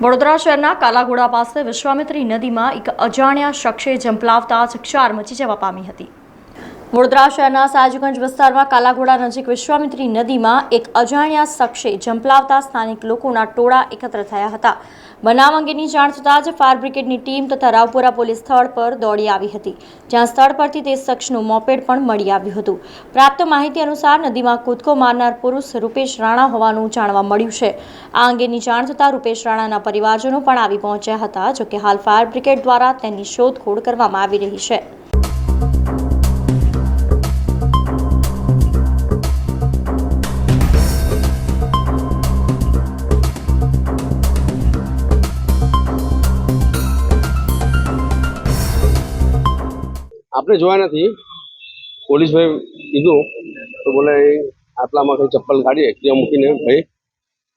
વડોદરા શહેરના કાલાઘોડા પાસે વિશ્વામિત્રી નદીમાં એક અજાણ્યા શખ્સે ઝંપલાવતા ચકચાર મચી જવા પામી હતી। વડોદરા શહેરના સાજગંજ વિસ્તારમાં કાલાઘોડા નજીક વિશ્વામિત્રી નદીમાં એક અજાણ્યા શખ્સે ઝંપલાવતા સ્થાનિક લોકોના ટોળા એકત્ર થયા હતા। બનાવ અંગેની જાણ થતાં જ ફાયર બ્રિગેડની ટીમ તથા રાવપુરા પોલીસ સ્થળ પર દોડી આવી હતી, જ્યાં સ્થળ પરથી તે શખ્સનું મોપેડ પણ મળી આવ્યું હતું। પ્રાપ્ત માહિતી અનુસાર નદીમાં કૂદકો મારનાર પુરુષ રૂપેશ રાણા હોવાનું જાણવા મળ્યું છે। આ અંગેની જાણ થતાં રૂપેશ રાણાના પરિવારજનો પણ આવી પહોંચ્યા હતા, જોકે હાલ ફાયર બ્રિગેડ દ્વારા તેની શોધખોળ કરવામાં આવી રહી છે। आपने જોયા નથી। પોલીસ ભાઈ કીધું તો બોલે આટલામાં કઈ ચપ્પલ કાઢી એક્ટિવા મૂકીને ભાઈ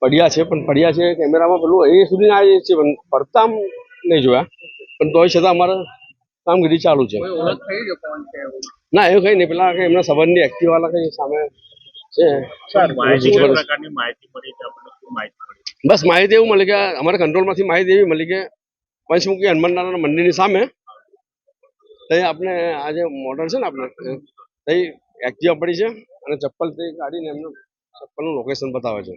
પડ્યા છે, પણ પડ્યા છે કેમેરામાં પેલું એ સુધી આવી છે, પણ પડતા નહીં જોયા, પણ તોય છતાં અમારે કામગીરી ચાલુ છે। ના એવું કઈ નહીં, પેલા એમના સંબંધની એક્ટિવા વાળા કઈ સામે છે। બસ માહિતી એવું મળી કે અમારા કંટ્રોલમાંથી માહિતી એવી મળી કે પંચમુખી હનુમાનદાના મંદિરની સામે આપણે આ જે મોટર છે ને આપણે તઈ એક્ટિવા પડી છે અને ચપ્પલ તે કાઢીને એમનું ચપ્પલનું લોકેશન બતાવે છે।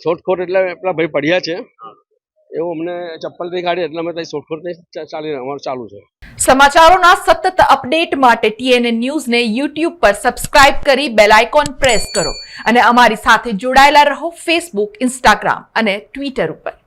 શોધખોળ એટલે પેલા ભાઈ પડ્યા છે એવું અમને ચપ્પલ તે કાઢી એટલે અમે તઈ શોધખોળ અમારું ચાલુ છે। સમાચારોના સતત અપડેટ માટે TNN ન્યૂઝને YouTube પર સબસ્ક્રાઇબ કરી બેલ આઇકોન પ્રેસ કરો અને અમારી સાથે જોડાયેલા રહો Facebook, Instagram અને Twitter ઉપર।